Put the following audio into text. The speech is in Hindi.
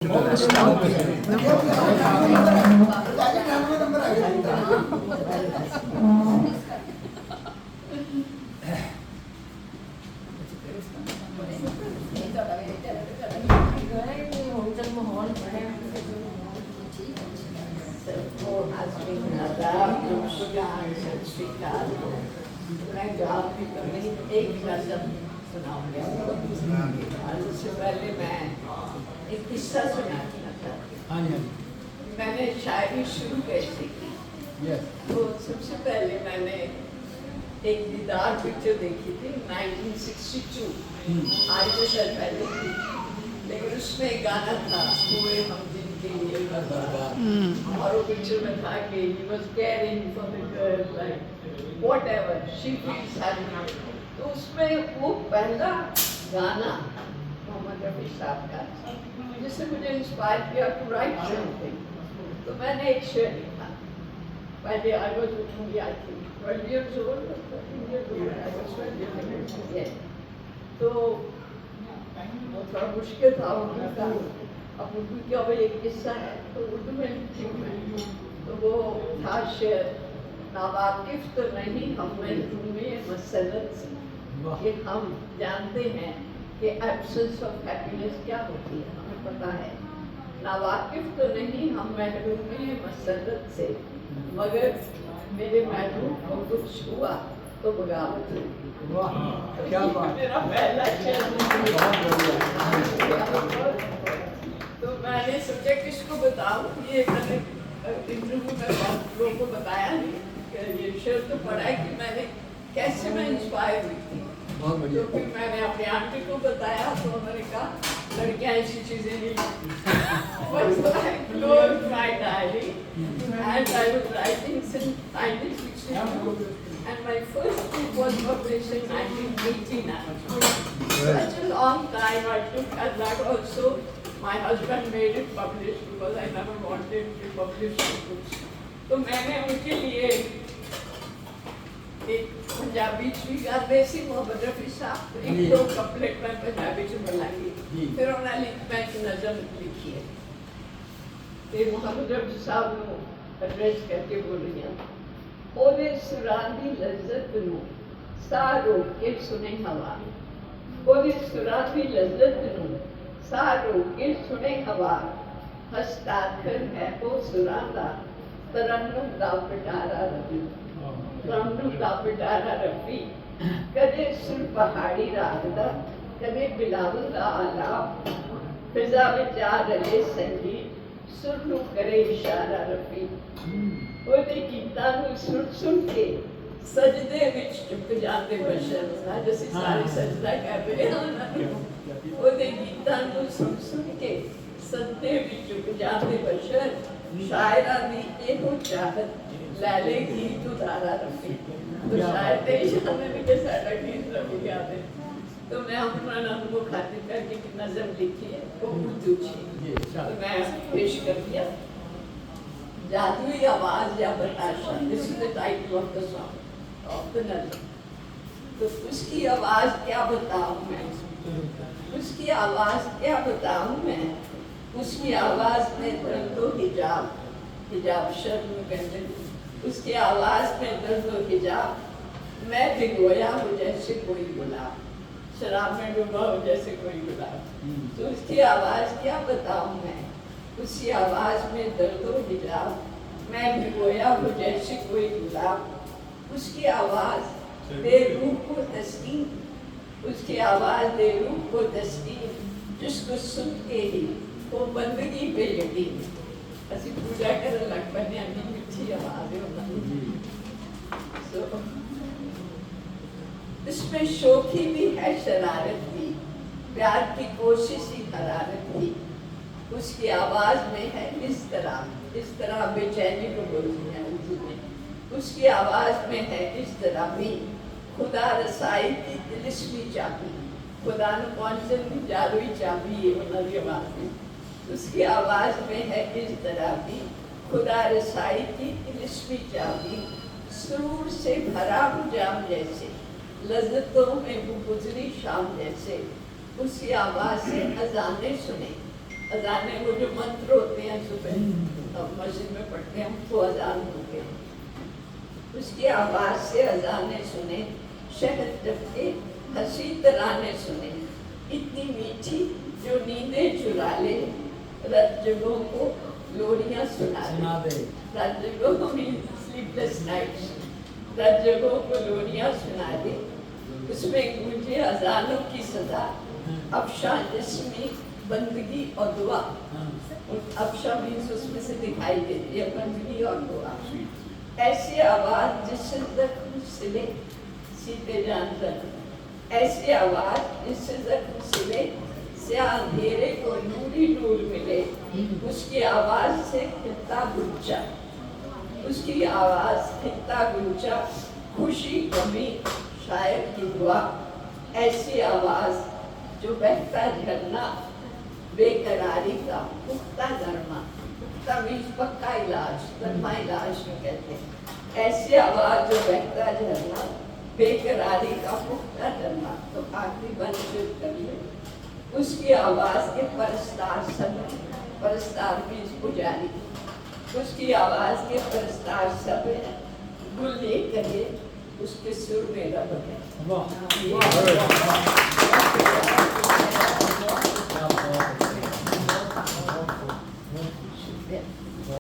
एक नज़म सुनाऊंगी। उससे पहले मैं एक किस्सा सुनाना चाहती हूँ। मैंने शायरी शुरू कैसे की? तो सबसे पहले मैंने एक दीदार पिक्चर देखी थी 1962। आज तो शायद पहले थी, लेकिन उसमें एक गाना था हुए हम जिनके लिए बर्बाद, और वो पिक्चर में था कि he was caring for the girl like whatever she feels happy। तो उसमें वो पहला गाना मोहम्मद रफ़ी साहब का, जिससे मुझे इंस्पायर किया टू राइट समथिंग। तो मैंने एक शेर लिखा। पहले I was only I think 12 years old, I was 12 years old, yes। तो वो थोड़ा मुश्किल था उर्दू का। अब उर्दू की अब एक किस्सा है तो उर्दू में लिखती हूँ मैं। तो वो था शेर, नावाकिफ तो नहीं हम में मसलत से, कि हम जानते हैं कि एब्सेंस ऑफ हैप्पीनेस क्या होती है, हमें पता है। नावाकिफ तो नहीं हम महरूमी मसलत से, मगर मेरे महबूब को कुछ हुआ तो बगावत हुई। क्या बात, मेरा पहला शेर। तो मैंने सोचा किसको बताऊं, ये मैंने इंटरव्यू में बहुत लोगों को बताया नहीं। ये शेर तो पढ़ा है कि मैंने कैसे मैं इंस्पायर हुई थी। तो फिर मैंने अपने आंटी को बताया तो उन्होंने कहा लड़कियां ऐसी चीजें नहीं। My diary, and I was writing since 1962, and my first book was published in 1989. Such a long time I took, and that also my husband made it published because I never wanted to publish books. तो मैंने उनके लिए एक पंजाबी स्वीकार बेसिक मोहम्मद रफ़ी साहब एक दो कपलेट में पंजाबी से बोलांगी, फिर उन्होंने मैं नज़म लिखी है। तो मोहम्मद रफ़ी साहब को एड्रेस करके बोल रही हैं, ओदे सुरानी लज्जत नू सारो के सुने हवा, ओदे सुरानी लज्जत नू सारो के सुने हवा, हस्ताक्षर है वो सुराना तरन्नुम दा पिटारा रवि, तरन्नुम दा पिटारा रवि, कदे सुर पहाड़ी रागदा, कदे बिलावल दा आलाप, फिजा विचार रले संगीत, सुर नू करे इशारा रफी। ਉਹਦੇ ਗੀਤਾਂ ਨੂੰ ਸੁਣ ਕੇ ਸਜਦੇ ਵਿੱਚ ਝੁਕ ਜਾਂਦੇ ਬਸ਼ਰ, ਅੱਜ ਅਸੀਂ ਸਾਰੇ ਸਜਦਾ ਕਰ ਰਹੇ ਹਾਂ। ਉਹਦੇ ਗੀਤਾਂ ਨੂੰ ਸੁਣ ਕੇ ਸਜਦੇ ਵਿੱਚ ਝੁਕ ਜਾਂਦੇ ਬਸ਼ਰ, ਸ਼ਾਇਰਾਂ ਦੀ ਇਹੋ ਚਾਹਤ ਲੈ ਲੈ ਗੀਤ ਉਤਾਰਾ ਰਫੀ। तो शायद ने के सारा गीत रफी गाते। तो मैं अपना नाम को खातिर करके एक नज़म लिखी है वो उर्दू थी, तो मैं पेश कर दिया। जादुई आवाज या बताशा, this is the title of the song of the nazm. तो उसकी आवाज क्या बताऊं मैं, उसकी आवाज क्या बताऊं मैं, उसकी आवाज में दर्द हिजाब, हिजाब शर्म गंजन, उसकी आवाज में दर्द हिजाब, मैं भिगोया हूँ जैसे कोई गुलाब, शराब में डूबा हूँ जैसे कोई गुलाब। तो उसकी आवाज क्या बताऊं मैं, उसकी आवाज में दर्द हिजाब, मैं भिगोया हूँ जैसे कोई गुलाब, उसकी आवाज दे रूह को तस्कीन, उसकी आवाज दे रूह को तस्कीन, जिसको सुन के ही वो बंदगी पे यकीन। ऐसी पूजा कर लग बने मीठी आवाज है। इसमें शोखी भी है, शरारत भी, प्यार की कोशिश ही हरारत भी, उसकी आवाज में है इस तरह बेचैनी को बोलती है उर्दू में। उसकी आवाज में है इस तरह भी, खुदा रसाई की दिलस्मी चाबी, खुदा ने कौन से जादुई चाबी है उन्होंने आवाज में। उसकी आवाज में है इस तरह भी, खुदा रसाई की दिलस्मी चाबी, सुरूर से भरा हूँ जाम जैसे, लज्जतों में वो गुजरी शाम जैसे, उसकी आवाज से अजाने सुने, अजाने वो जो मंत्र होते हैं सुबह अब मस्जिद में पढ़ते हैं वो अजान होते हैं। उसकी आवाज से अजाने सुने, शहद जबके हंसी तराने सुने, इतनी मीठी जो नींदें चुरा ले, रज्जगों को लोरियां सुना दे। रज्जगों मीन्स स्लीपलेस नाइट्स, रज्जगों को लोरियां सुना दे। उसमें गूंजे अजानों की सदा, अफशा जिस्मी बंदगी और दुआ। अफशा मीन्स उसमें से दिखाई देती है बंदगी और दुआ। ऐसी आवाज जिससे जख्म सिले सीते जान तक, ऐसी आवाज जिससे जख्म सिले से अंधेरे को नूरी नूर मिले। उसकी आवाज से खिलता गुंजा, उसकी आवाज खिलता गुंजा, खुशी गमी शायर की दुआ। ऐसी आवाज जो बहता झरना, बेकरारी का पुख्ता दरमा, पुख्ता मीन्स पक्का इलाज, दरमा इलाज में कहते हैं। ऐसी आवाज जो बहता झरना, बेकरारी का पुख्ता दरमा। तो आखिरी बंद शुरू कर ले। उसकी आवाज के परस्तार सब, परस्तार मीन्स पुजारी, उसकी आवाज के परस्तार सब गुल लेकर उसके सुर में रब है।